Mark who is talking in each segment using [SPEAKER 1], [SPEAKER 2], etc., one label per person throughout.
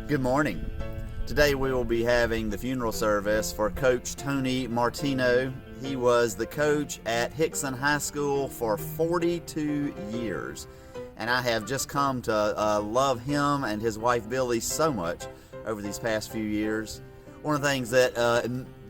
[SPEAKER 1] Good morning. Today we will be having the funeral service for Coach Tony Martino. He was the coach at Hickson High School for 42 years. And I have just come to love him and his wife Billy so much over these past few years. One of the things that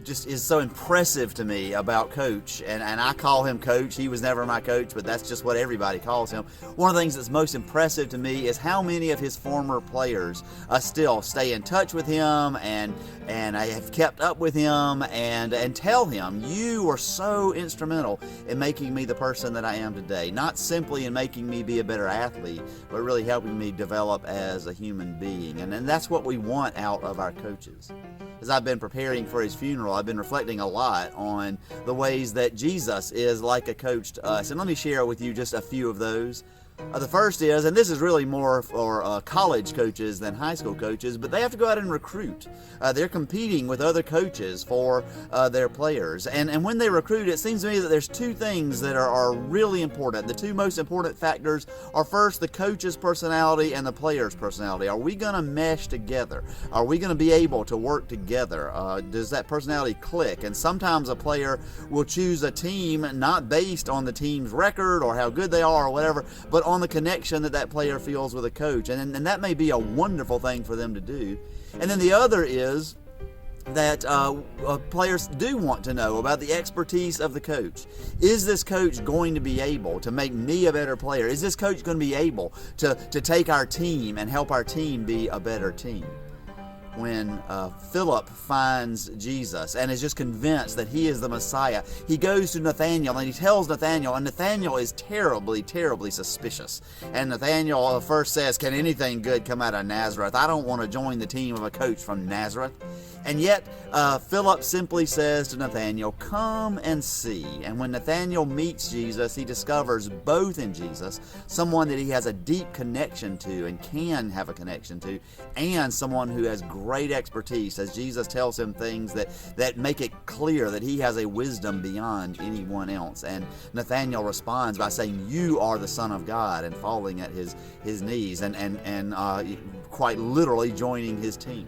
[SPEAKER 1] just is so impressive to me about Coach, and I call him Coach. He was never my coach, but that's just what everybody calls him. One of the things that's most impressive to me is how many of his former players still stay in touch with him and I have kept up with him and tell him, you were so instrumental in making me the person that I am today. Not simply in making me be a better athlete, but really helping me develop as a human being. And that's what we want out of our coaches. As I've been preparing for his funeral, I've been reflecting a lot on the ways that Jesus is like a coach to us. And let me share with you just a few of those. The first is, and this is really more for college coaches than high school coaches, but they have to go out and recruit. They're competing with other coaches for their players. And when they recruit, it seems to me that there's two things that are really important. The two most important factors are, first, the coach's personality and the player's personality. Are we going to mesh together? Are we going to be able to work together? Does that personality click? And sometimes a player will choose a team not based on the team's record or how good they are or whatever, but on the connection that player feels with a coach. And that may be a wonderful thing for them to do. And then the other is that players do want to know about the expertise of the coach. Is this coach going to be able to make me a better player? Is this coach going to be able to take our team and help our team be a better team? When Philip finds Jesus and is just convinced that he is the Messiah, he goes to Nathanael and he tells Nathanael, and Nathanael is terribly, terribly suspicious. And Nathanael first says, "Can anything good come out of Nazareth? I don't want to join the team of a coach from Nazareth." And yet, Philip simply says to Nathanael, "Come and see." And when Nathanael meets Jesus, he discovers both in Jesus someone that he has a deep connection to and can have a connection to, and someone who has great expertise, as Jesus tells him things that make it clear that he has a wisdom beyond anyone else. And Nathanael responds by saying, "You are the Son of God," and falling at his knees and quite literally joining his team.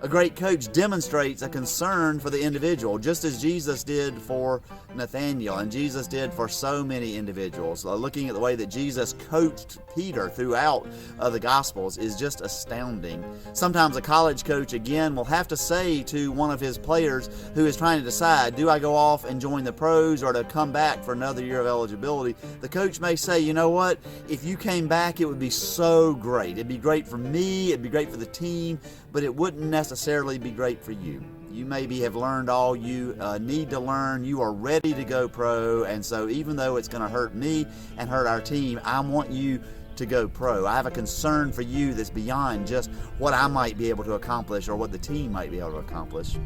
[SPEAKER 1] A great coach demonstrates a concern for the individual, just as Jesus did for Nathanael and Jesus did for so many individuals. Looking at the way that Jesus coached Peter throughout the Gospels is just astounding. Sometimes a college coach, again, will have to say to one of his players who is trying to decide, do I go off and join the pros or to come back for another year of eligibility? The coach may say, you know what, if you came back, it would be so great. It'd be great for me, it'd be great for the team, but it wouldn't necessarily be great for you. You maybe have learned all you need to learn. You are ready to go pro, and so even though it's going to hurt me and hurt our team, I want you to go pro. I have a concern for you that's beyond just what I might be able to accomplish or what the team might be able to accomplish.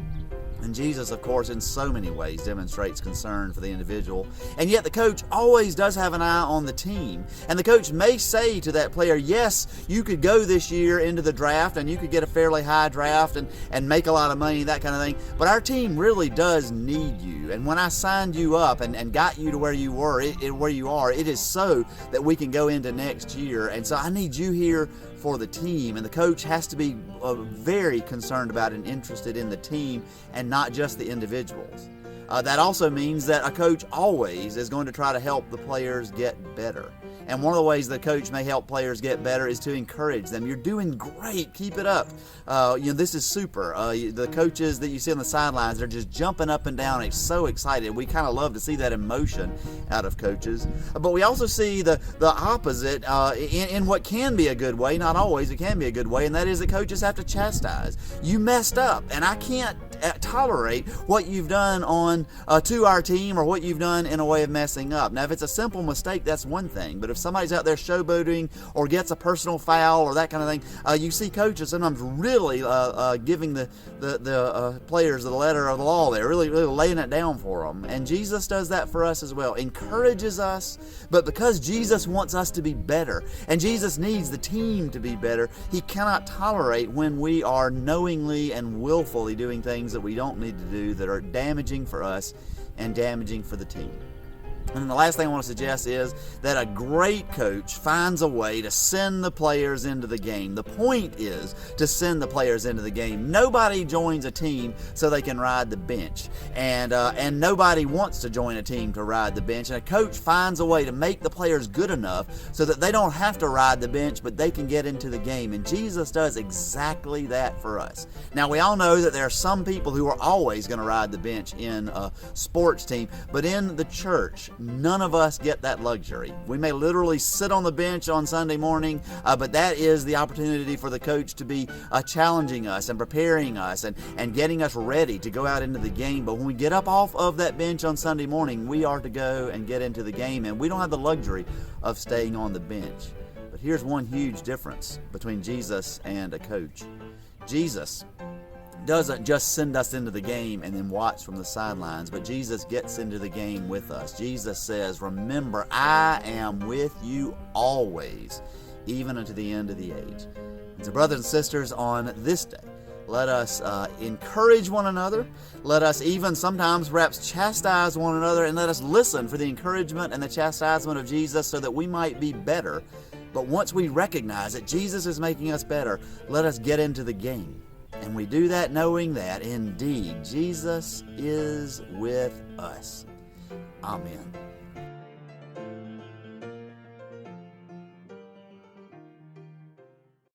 [SPEAKER 1] And Jesus, of course, in so many ways demonstrates concern for the individual. And yet the coach always does have an eye on the team. And the coach may say to that player, yes, you could go this year into the draft and you could get a fairly high draft and make a lot of money, that kind of thing. But our team really does need you. And when I signed you up and got you to where you were, where you are, it is so that we can go into next year. And so I need you here for the team, and the coach has to be very concerned about and interested in the team and not just the individuals. That also means that a coach always is going to try to help the players get better. And one of the ways the coach may help players get better is to encourage them. You're doing great. Keep it up. This is super. The coaches that you see on the sidelines, they're just jumping up and down. It's so excited. We kind of love to see that emotion out of coaches. But we also see the opposite in what can be a good way. Not always. It can be a good way. And that is that coaches have to chastise. You messed up. And I can't tolerate what you've done on to our team or what you've done in a way of messing up. Now, if it's a simple mistake, that's one thing. But if somebody's out there showboating or gets a personal foul or that kind of thing, you see coaches sometimes really giving the players the letter of the law there, really laying it down for them. And Jesus does that for us as well, encourages us, but because Jesus wants us to be better and Jesus needs the team to be better, he cannot tolerate when we are knowingly and willfully doing things that we don't need to do that are damaging for us and damaging for the team. And the last thing I want to suggest is that a great coach finds a way to send the players into the game. The point is to send the players into the game. Nobody joins a team so they can ride the bench. And nobody wants to join a team to ride the bench. And a coach finds a way to make the players good enough so that they don't have to ride the bench, but they can get into the game. And Jesus does exactly that for us. Now, we all know that there are some people who are always going to ride the bench in a sports team, but in the church, none of us get that luxury. We may literally sit on the bench on Sunday morning, but that is the opportunity for the coach to be challenging us and preparing us and getting us ready to go out into the game. But when we get up off of that bench on Sunday morning, we are to go and get into the game, and we don't have the luxury of staying on the bench. But here's one huge difference between Jesus and a coach. Jesus doesn't just send us into the game and then watch from the sidelines, but Jesus gets into the game with us. Jesus says, "Remember, I am with you always, even unto the end of the age." And so, brothers and sisters, on this day, let us encourage one another. Let us even sometimes perhaps chastise one another, and let us listen for the encouragement and the chastisement of Jesus so that we might be better. But once we recognize that Jesus is making us better, let us get into the game. And we do that knowing that, indeed, Jesus is with us. Amen.